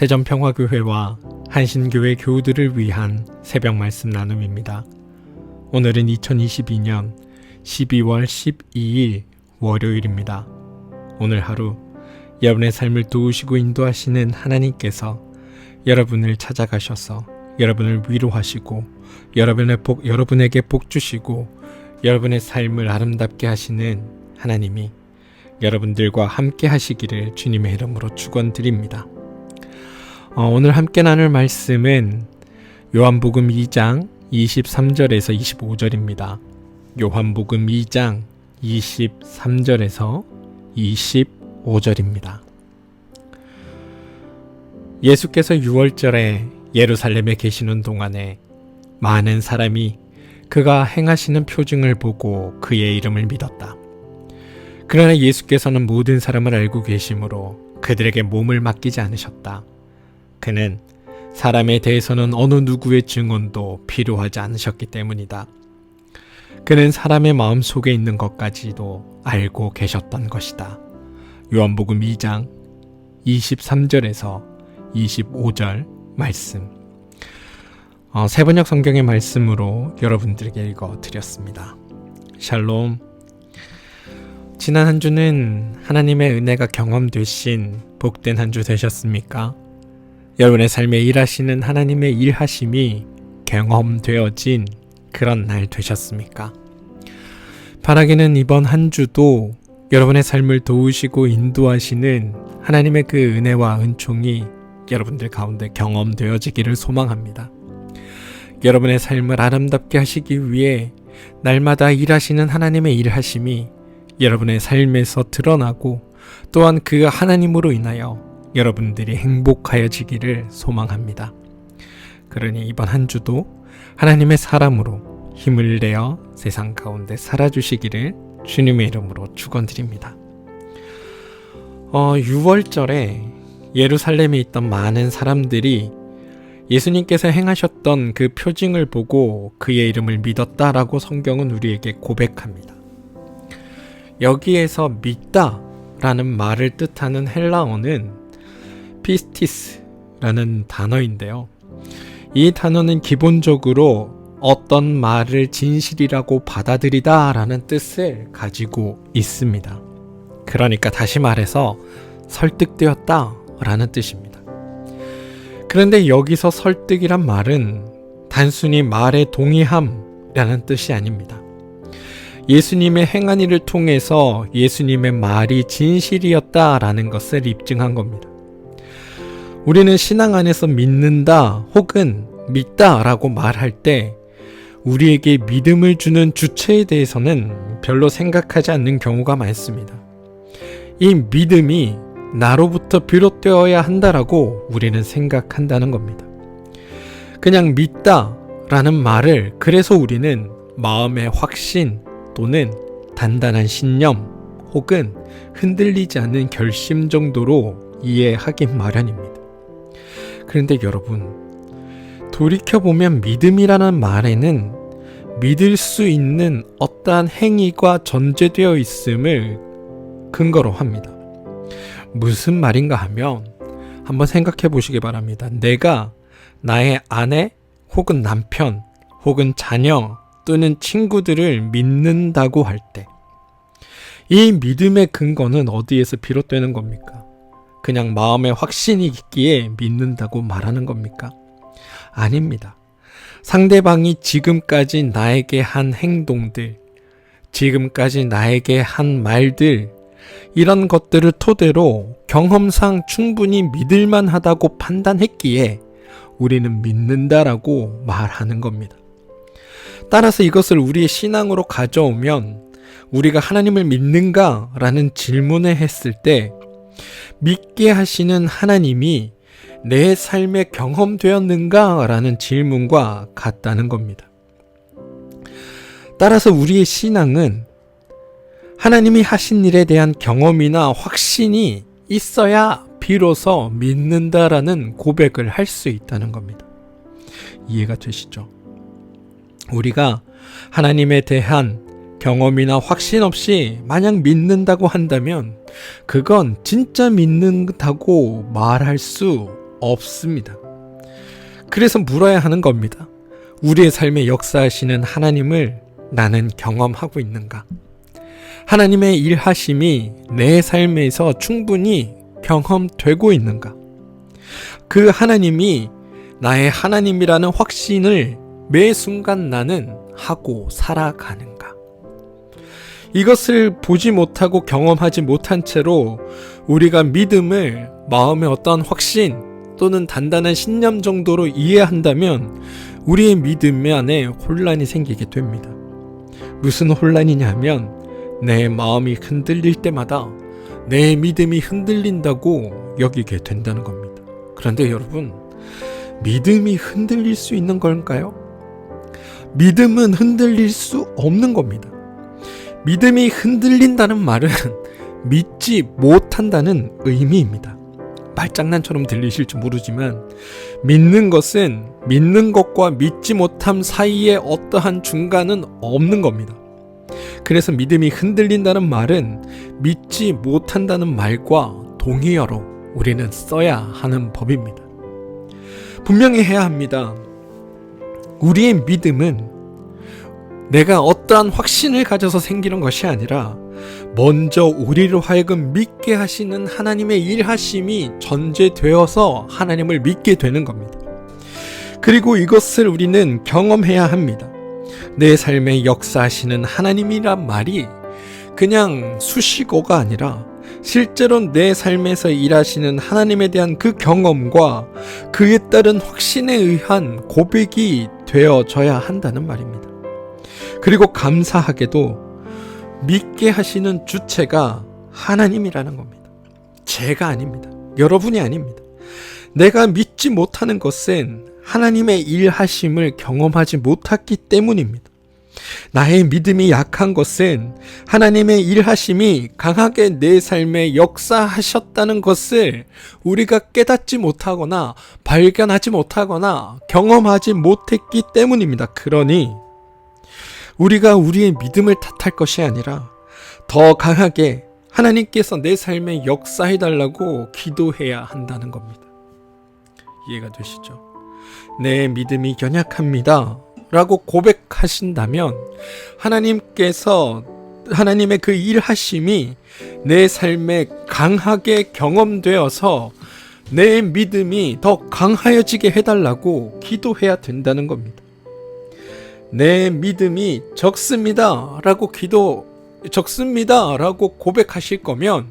대전평화교회와 한신교회 교우들을 위한 새벽 말씀 나눔입니다. 오늘은 2022년 12월 12일 월요일입니다. 오늘 하루 여러분의 삶을 도우시고 인도하시는 하나님께서 여러분을 찾아가셔서 여러분을 위로하시고 여러분에게 복 주시고 여러분의 삶을 아름답게 하시는 하나님이 여러분들과 함께 하시기를 주님의 이름으로 축원드립니다. 오늘 함께 나눌 말씀은 요한복음 2장 23절에서 25절입니다. 요한복음 2장 23절에서 25절입니다. 예수께서 6월절에 예루살렘에 계시는 동안에 많은 사람이 그가 행하시는 표징을 보고 그의 이름을 믿었다. 그러나 예수께서는 모든 사람을 알고 계시므로 그들에게 몸을 맡기지 않으셨다. 그는 사람에 대해서는 어느 누구의 증언도 필요하지 않으셨기 때문이다. 그는 사람의 마음 속에 있는 것까지도 알고 계셨던 것이다. 요한복음 2장 23절에서 25절 말씀. 세번역 성경의 말씀으로 여러분들에게 읽어드렸습니다. 샬롬. 지난 한 주는 하나님의 은혜가 경험되신 복된 한 주 되셨습니까? 여러분의 삶에 일하시는 하나님의 일하심이 경험되어진 그런 날 되셨습니까? 바라기는 이번 한 주도 여러분의 삶을 도우시고 인도하시는 하나님의 그 은혜와 은총이 여러분들 가운데 경험되어지기를 소망합니다. 여러분의 삶을 아름답게 하시기 위해 날마다 일하시는 하나님의 일하심이 여러분의 삶에서 드러나고 또한 그 하나님으로 인하여 여러분들이 행복하여지기를 소망합니다. 그러니 이번 한 주도 하나님의 사람으로 힘을 내어 세상 가운데 살아주시기를 주님의 이름으로 축원드립니다. 6월절에 예루살렘에 있던 많은 사람들이 예수님께서 행하셨던 그 표징을 보고 그의 이름을 믿었다라고 성경은 우리에게 고백합니다. 여기에서 믿다라는 말을 뜻하는 헬라어는 피스티스라는 단어인데요. 이 단어는 기본적으로 어떤 말을 진실이라고 받아들이다 라는 뜻을 가지고 있습니다. 그러니까 다시 말해서 설득되었다 라는 뜻입니다. 그런데 여기서 설득이란 말은 단순히 말에 동의함이라는 뜻이 아닙니다. 예수님의 행한 일을 통해서 예수님의 말이 진실이었다라는 것을 입증한 겁니다. 우리는 신앙 안에서 믿는다 혹은 믿다라고 말할 때 우리에게 믿음을 주는 주체에 대해서는 별로 생각하지 않는 경우가 많습니다. 이 믿음이 나로부터 비롯되어야 한다라고 우리는 생각한다는 겁니다. 그냥 믿다라는 말을 그래서 우리는 마음의 확신 또는 단단한 신념 혹은 흔들리지 않는 결심 정도로 이해하긴 마련입니다. 그런데 여러분, 돌이켜보면 믿음이라는 말에는 믿을 수 있는 어떠한 행위가 전제되어 있음을 근거로 합니다. 무슨 말인가 하면 한번 생각해 보시기 바랍니다. 내가 나의 아내 혹은 남편 혹은 자녀 또는 친구들을 믿는다고 할 때 이 믿음의 근거는 어디에서 비롯되는 겁니까? 그냥 마음에 확신이 있기에 믿는다고 말하는 겁니까? 아닙니다. 상대방이 지금까지 나에게 한 행동들, 지금까지 나에게 한 말들, 이런 것들을 토대로 경험상 충분히 믿을만 하다고 판단했기에 우리는 믿는다라고 말하는 겁니다. 따라서 이것을 우리의 신앙으로 가져오면 우리가 하나님을 믿는가라는 질문을 했을 때 믿게 하시는 하나님이 내 삶에 경험되었는가라는 질문과 같다는 겁니다. 따라서 우리의 신앙은 하나님이 하신 일에 대한 경험이나 확신이 있어야 비로소 믿는다라는 고백을 할 수 있다는 겁니다. 이해가 되시죠? 우리가 하나님에 대한 경험이나 확신 없이 만약 믿는다고 한다면 그건 진짜 믿는다고 말할 수 없습니다. 그래서 물어야 하는 겁니다. 우리의 삶에 역사하시는 하나님을 나는 경험하고 있는가? 하나님의 일하심이 내 삶에서 충분히 경험되고 있는가? 그 하나님이 나의 하나님이라는 확신을 매 순간 나는 하고 살아가는가? 이것을 보지 못하고 경험하지 못한 채로 우리가 믿음을 마음의 어떠한 확신 또는 단단한 신념 정도로 이해한다면 우리의 믿음 안에 혼란이 생기게 됩니다. 무슨 혼란이냐면 내 마음이 흔들릴 때마다 내 믿음이 흔들린다고 여기게 된다는 겁니다. 그런데 여러분, 믿음이 흔들릴 수 있는 걸까요? 믿음은 흔들릴 수 없는 겁니다. 믿음이 흔들린다는 말은 믿지 못한다는 의미입니다. 말장난처럼 들리실지 모르지만 믿는 것은 믿는 것과 믿지 못함 사이에 어떠한 중간은 없는 겁니다. 그래서 믿음이 흔들린다는 말은 믿지 못한다는 말과 동의어로 우리는 써야 하는 법입니다. 분명히 해야 합니다. 우리의 믿음은 내가 어떠한 확신을 가져서 생기는 것이 아니라 먼저 우리를 하여금 믿게 하시는 하나님의 일하심이 전제되어서 하나님을 믿게 되는 겁니다. 그리고 이것을 우리는 경험해야 합니다. 내 삶에 역사하시는 하나님이란 말이 그냥 수식어가 아니라 실제로 내 삶에서 일하시는 하나님에 대한 그 경험과 그에 따른 확신에 의한 고백이 되어져야 한다는 말입니다. 그리고 감사하게도 믿게 하시는 주체가 하나님이라는 겁니다. 제가 아닙니다. 여러분이 아닙니다. 내가 믿지 못하는 것은 하나님의 일하심을 경험하지 못했기 때문입니다. 나의 믿음이 약한 것은 하나님의 일하심이 강하게 내 삶에 역사하셨다는 것을 우리가 깨닫지 못하거나 발견하지 못하거나 경험하지 못했기 때문입니다. 그러니 우리가 우리의 믿음을 탓할 것이 아니라 더 강하게 하나님께서 내 삶에 역사해달라고 기도해야 한다는 겁니다. 이해가 되시죠? 내 믿음이 연약합니다 라고 고백하신다면 하나님께서 하나님의 그 일하심이 내 삶에 강하게 경험되어서 내 믿음이 더 강하여지게 해달라고 기도해야 된다는 겁니다. 내 믿음이 적습니다 라고 고백하실 거면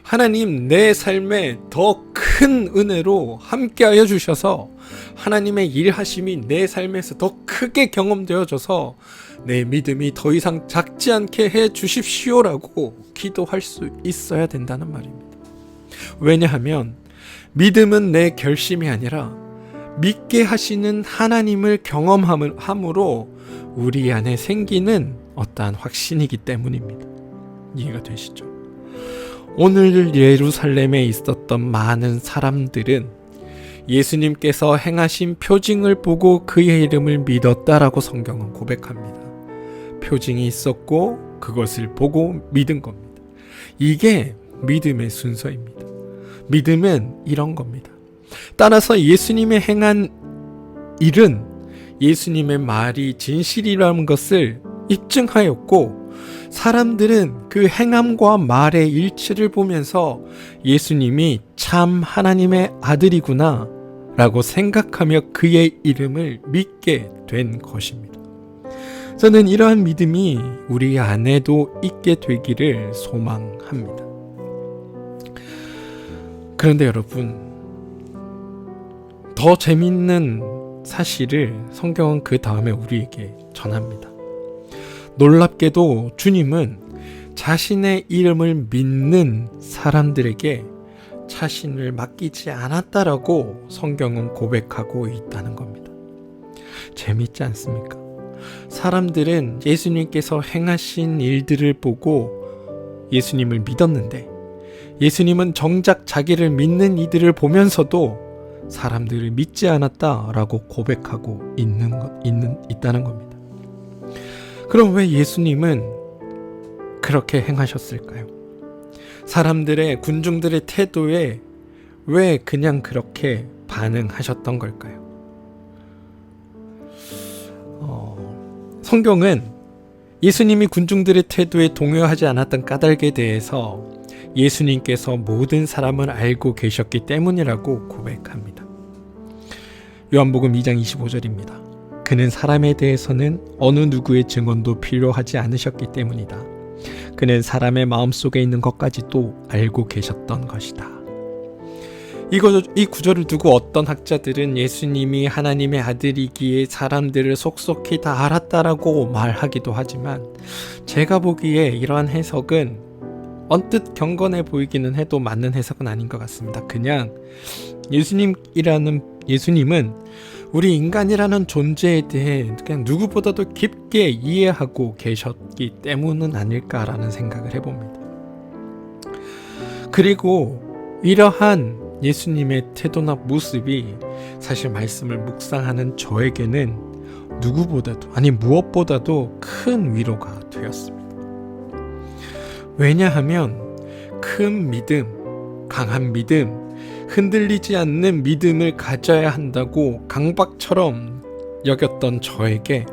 하나님 내 삶에 더 큰 은혜로 함께하여 주셔서 하나님의 일하심이 내 삶에서 더 크게 경험되어져서 내 믿음이 더 이상 작지 않게 해 주십시오라고 기도할 수 있어야 된다는 말입니다. 왜냐하면 믿음은 내 결심이 아니라 믿게 하시는 하나님을 경험함으로 우리 안에 생기는 어떠한 확신이기 때문입니다. 이해가 되시죠? 오늘 예루살렘에 있었던 많은 사람들은 예수님께서 행하신 표징을 보고 그의 이름을 믿었다라고 성경은 고백합니다. 표징이 있었고 그것을 보고 믿은 겁니다. 이게 믿음의 순서입니다. 믿음은 이런 겁니다. 따라서 예수님의 행한 일은 예수님의 말이 진실이라는 것을 입증하였고 사람들은 그 행함과 말의 일치를 보면서 예수님이 참 하나님의 아들이구나 라고 생각하며 그의 이름을 믿게 된 것입니다. 저는 이러한 믿음이 우리 안에도 있게 되기를 소망합니다. 그런데 여러분, 더 재밌는 사실을 성경은 그 다음에 우리에게 전합니다. 놀랍게도 주님은 자신의 이름을 믿는 사람들에게 자신을 맡기지 않았다라고 성경은 고백하고 있다는 겁니다. 재밌지 않습니까? 사람들은 예수님께서 행하신 일들을 보고 예수님을 믿었는데 예수님은 정작 자기를 믿는 이들을 보면서도 사람들을 믿지 않았다라고 고백하고 있다는 겁니다. 그럼 왜 예수님은 그렇게 행하셨을까요? 사람들의 군중들의 태도에 왜 그냥 그렇게 반응하셨던 걸까요? 성경은 예수님이 군중들의 태도에 동요하지 않았던 까닭에 대해서 예수님께서 모든 사람을 알고 계셨기 때문이라고 고백합니다. 요한복음 2장 25절입니다. 그는 사람에 대해서는 어느 누구의 증언도 필요하지 않으셨기 때문이다. 그는 사람의 마음속에 있는 것까지도 알고 계셨던 것이다. 이 구절을 두고 어떤 학자들은 예수님이 하나님의 아들이기에 사람들을 속속히 다 알았다라고 말하기도 하지만, 제가 보기에 이러한 해석은 언뜻 경건해 보이기는 해도 맞는 해석은 아닌 것 같습니다. 그냥 예수님은 우리 인간이라는 존재에 대해 그냥 누구보다도 깊게 이해하고 계셨기 때문은 아닐까라는 생각을 해봅니다. 그리고 이러한 예수님의 태도나 모습이 사실 말씀을 묵상하는 저에게는 무엇보다도 큰 위로가 되었습니다. 왜냐하면 큰 믿음, 강한 믿음, 흔들리지 않는 믿음을 가져야 한다고 강박처럼 여겼던 저에게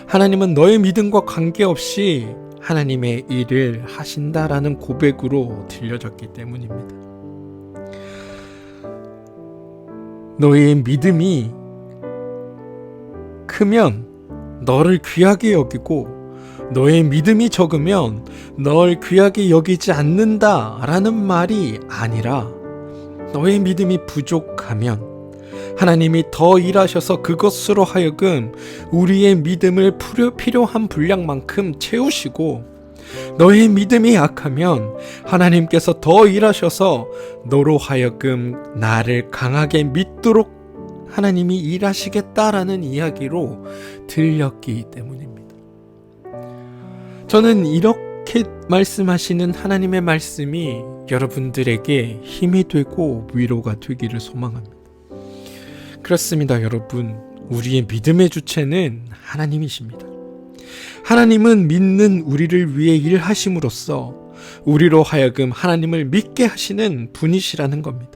하나님은 너의 믿음과 관계없이 하나님의 일을 하신다라는 고백으로 들려졌기 때문입니다. 너의 믿음이 크면 너를 귀하게 여기고, 너의 믿음이 적으면 널 귀하게 여기지 않는다라는 말이 아니라, 너의 믿음이 부족하면 하나님이 더 일하셔서 그것으로 하여금 우리의 믿음을 필요한 분량만큼 채우시고, 너의 믿음이 약하면 하나님께서 더 일하셔서 너로 하여금 나를 강하게 믿도록 하나님이 일하시겠다라는 이야기로 들렸기 때문입니다. 저는 이렇게 말씀하시는 하나님의 말씀이 여러분들에게 힘이 되고 위로가 되기를 소망합니다. 그렇습니다, 여러분. 우리의 믿음의 주체는 하나님이십니다. 하나님은 믿는 우리를 위해 일하심으로써 우리로 하여금 하나님을 믿게 하시는 분이시라는 겁니다.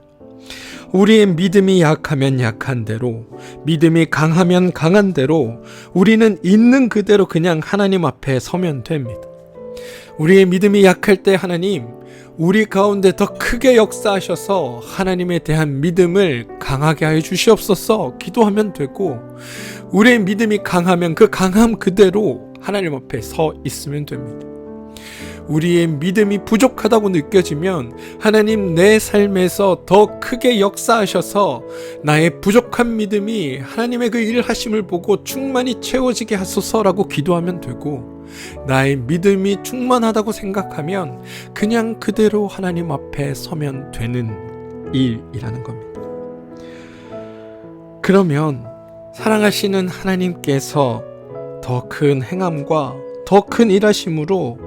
우리의 믿음이 약하면 약한 대로, 믿음이 강하면 강한 대로 우리는 있는 그대로 그냥 하나님 앞에 서면 됩니다. 우리의 믿음이 약할 때 하나님, 우리 가운데 더 크게 역사하셔서 하나님에 대한 믿음을 강하게 하여 주시옵소서 기도하면 되고, 우리의 믿음이 강하면 그 강함 그대로 하나님 앞에 서 있으면 됩니다. 우리의 믿음이 부족하다고 느껴지면 하나님, 내 삶에서 더 크게 역사하셔서 나의 부족한 믿음이 하나님의 그 일하심을 보고 충만히 채워지게 하소서라고 기도하면 되고, 나의 믿음이 충만하다고 생각하면 그냥 그대로 하나님 앞에 서면 되는 일이라는 겁니다. 그러면 사랑하시는 하나님께서 더 큰 행함과 더 큰 일하심으로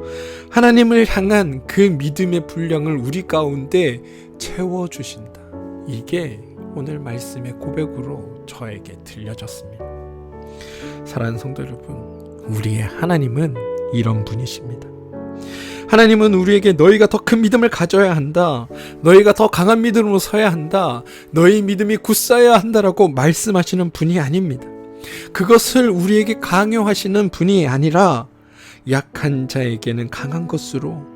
하나님을 향한 그 믿음의 분량을 우리 가운데 채워주신다. 이게 오늘 말씀의 고백으로 저에게 들려졌습니다. 사랑하는 성도 여러분, 우리의 하나님은 이런 분이십니다. 하나님은 우리에게 너희가 더 큰 믿음을 가져야 한다, 너희가 더 강한 믿음으로 서야 한다, 너희 믿음이 굳사야 한다라고 말씀하시는 분이 아닙니다. 그것을 우리에게 강요하시는 분이 아니라 약한 자에게는 강한 것으로,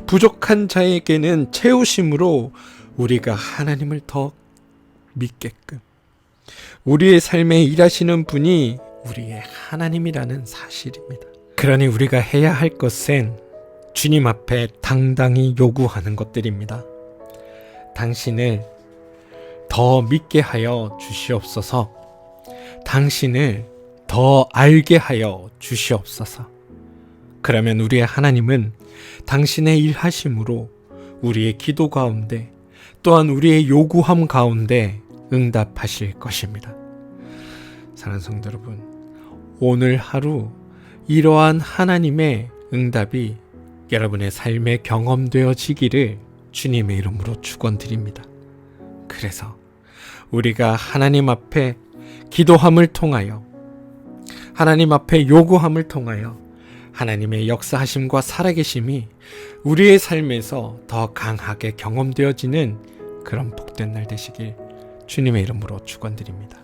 부족한 자에게는 채우심으로 우리가 하나님을 더 믿게끔, 우리의 삶에 일하시는 분이 우리의 하나님이라는 사실입니다. 그러니 우리가 해야 할 것은 주님 앞에 당당히 요구하는 것들입니다. 당신을 더 믿게 하여 주시옵소서. 당신을 더 알게 하여 주시옵소서. 그러면 우리의 하나님은 당신의 일하심으로 우리의 기도 가운데, 또한 우리의 요구함 가운데 응답하실 것입니다. 사랑하는 성도 여러분, 오늘 하루 이러한 하나님의 응답이 여러분의 삶에 경험되어지기를 주님의 이름으로 축원드립니다. 그래서 우리가 하나님 앞에 기도함을 통하여, 하나님 앞에 요구함을 통하여 하나님의 역사하심과 살아계심이 우리의 삶에서 더 강하게 경험되어지는 그런 복된 날 되시길 주님의 이름으로 축원드립니다.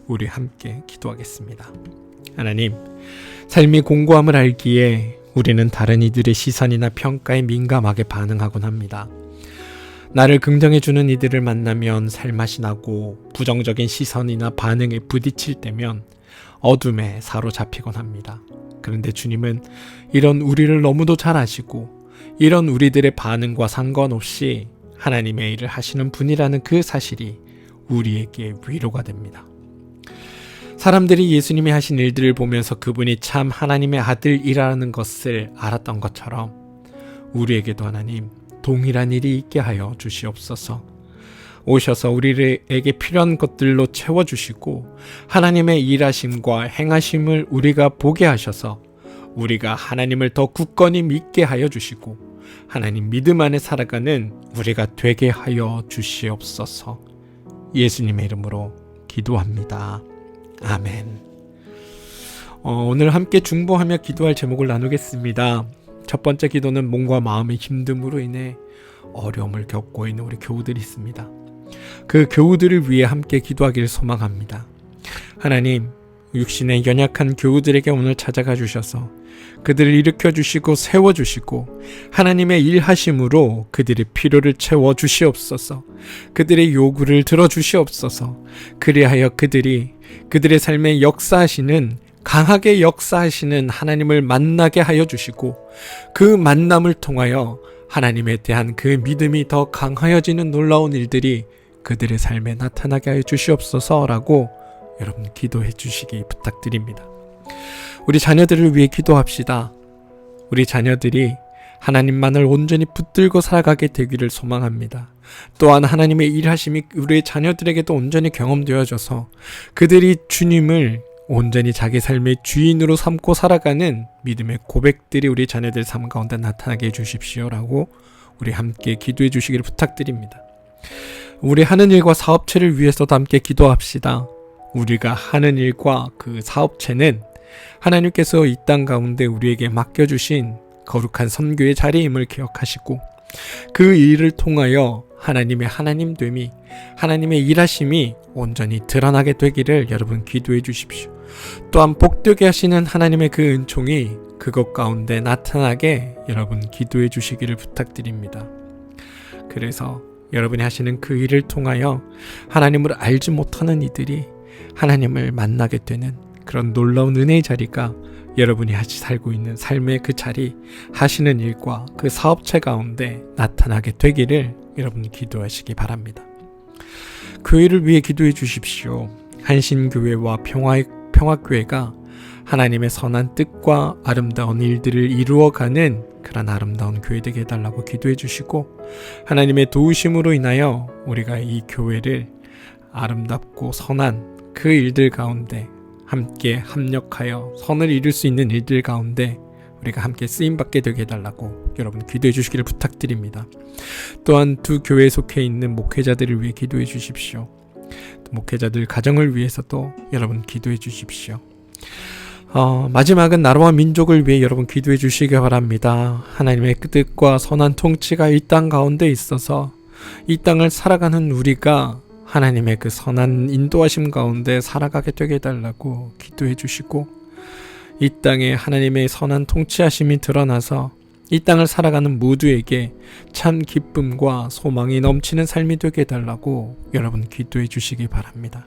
우리 함께 기도하겠습니다. 하나님, 삶이 공고함을 알기에 우리는 다른 이들의 시선이나 평가에 민감하게 반응하곤 합니다. 나를 긍정해주는 이들을 만나면 살맛이 나고 부정적인 시선이나 반응에 부딪힐 때면 어둠에 사로잡히곤 합니다. 그런데 주님은 이런 우리를 너무도 잘 아시고 이런 우리들의 반응과 상관없이 하나님의 일을 하시는 분이라는 그 사실이 우리에게 위로가 됩니다. 사람들이 예수님이 하신 일들을 보면서 그분이 참 하나님의 아들이라는 것을 알았던 것처럼 우리에게도 하나님 동일한 일이 있게 하여 주시옵소서. 오셔서 우리에게 필요한 것들로 채워주시고 하나님의 일하심과 행하심을 우리가 보게 하셔서 우리가 하나님을 더 굳건히 믿게 하여 주시고 하나님 믿음 안에 살아가는 우리가 되게 하여 주시옵소서. 예수님의 이름으로 기도합니다. 아멘. 오늘 함께 중보하며 기도할 제목을 나누겠습니다. 첫 번째 기도는 몸과 마음의 힘듦으로 인해 어려움을 겪고 있는 우리 교우들이 있습니다. 그 교우들을 위해 함께 기도하기를 소망합니다. 하나님, 육신의 연약한 교우들에게 오늘 찾아가 주셔서 그들을 일으켜 주시고 세워 주시고 하나님의 일하심으로 그들의 필요를 채워 주시옵소서. 그들의 요구를 들어 주시옵소서. 그리하여 그들이 그들의 삶에 역사하시는 강하게 역사하시는 하나님을 만나게 하여 주시고 그 만남을 통하여 하나님에 대한 그 믿음이 더 강하여지는 놀라운 일들이 그들의 삶에 나타나게 하여 주시옵소서라고 여러분 기도해 주시기 부탁드립니다. 우리 자녀들을 위해 기도합시다. 우리 자녀들이 하나님만을 온전히 붙들고 살아가게 되기를 소망합니다. 또한 하나님의 일하심이 우리 자녀들에게도 온전히 경험되어져서 그들이 주님을 온전히 자기 삶의 주인으로 삼고 살아가는 믿음의 고백들이 우리 자녀들 삶 가운데 나타나게 해주십시오라고 우리 함께 기도해 주시기를 부탁드립니다. 우리 하는 일과 사업체를 위해서도 함께 기도합시다. 우리가 하는 일과 그 사업체는 하나님께서 이 땅 가운데 우리에게 맡겨주신 거룩한 선교의 자리임을 기억하시고 그 일을 통하여 하나님의 하나님됨이 하나님의 일하심이 온전히 드러나게 되기를 여러분 기도해 주십시오. 또한 복되게 하시는 하나님의 그 은총이 그것 가운데 나타나게 여러분 기도해 주시기를 부탁드립니다. 그래서 여러분이 하시는 그 일을 통하여 하나님을 알지 못하는 이들이 하나님을 만나게 되는 그런 놀라운 은혜의 자리가 여러분이 살고 있는 삶의 그 자리, 하시는 일과 그 사업체 가운데 나타나게 되기를 여러분이 기도하시기 바랍니다. 교회를 위해 기도해 주십시오. 한신교회와 평화교회가 하나님의 선한 뜻과 아름다운 일들을 이루어가는 그런 아름다운 교회 되게 해달라고 기도해 주시고 하나님의 도우심으로 인하여 우리가 이 교회를 아름답고 선한 그 일들 가운데 함께 합력하여 선을 이룰 수 있는 일들 가운데 우리가 함께 쓰임받게 되게 해달라고 여러분 기도해 주시기를 부탁드립니다. 또한 두 교회에 속해 있는 목회자들을 위해 기도해 주십시오. 목회자들 가정을 위해서도 여러분 기도해 주십시오. 마지막은 나라와 민족을 위해 여러분 기도해 주시기 바랍니다. 하나님의 뜻과 선한 통치가 이 땅 가운데 있어서 이 땅을 살아가는 우리가 하나님의 그 선한 인도하심 가운데 살아가게 되게 해달라고 기도해 주시고 이 땅에 하나님의 선한 통치하심이 드러나서 이 땅을 살아가는 모두에게 참 기쁨과 소망이 넘치는 삶이 되게 해달라고 여러분 기도해 주시기 바랍니다.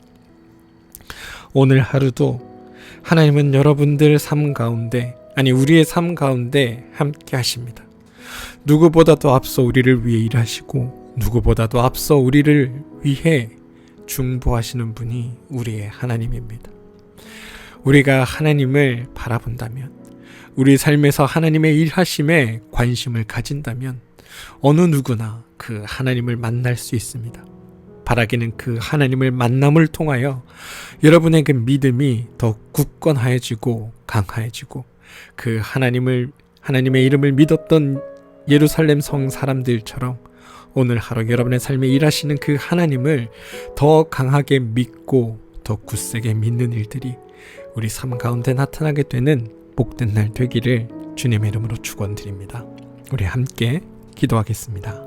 오늘 하루도 하나님은 여러분들 삶 가운데 우리의 삶 가운데 함께 하십니다. 누구보다도 앞서 우리를 위해 일하시고 누구보다도 앞서 우리를 위해 중보하시는 분이 우리의 하나님입니다. 우리가 하나님을 바라본다면 우리 삶에서 하나님의 일하심에 관심을 가진다면 어느 누구나 그 하나님을 만날 수 있습니다. 바라기는 그 하나님을 만남을 통하여 여러분의 그 믿음이 더 굳건하여지고 강하여지고 그 하나님의 이름을 믿었던 예루살렘 성 사람들처럼 오늘 하루 여러분의 삶에 일하시는 그 하나님을 더 강하게 믿고 더 굳세게 믿는 일들이 우리 삶 가운데 나타나게 되는 복된 날 되기를 주님의 이름으로 축원드립니다. 우리 함께 기도하겠습니다.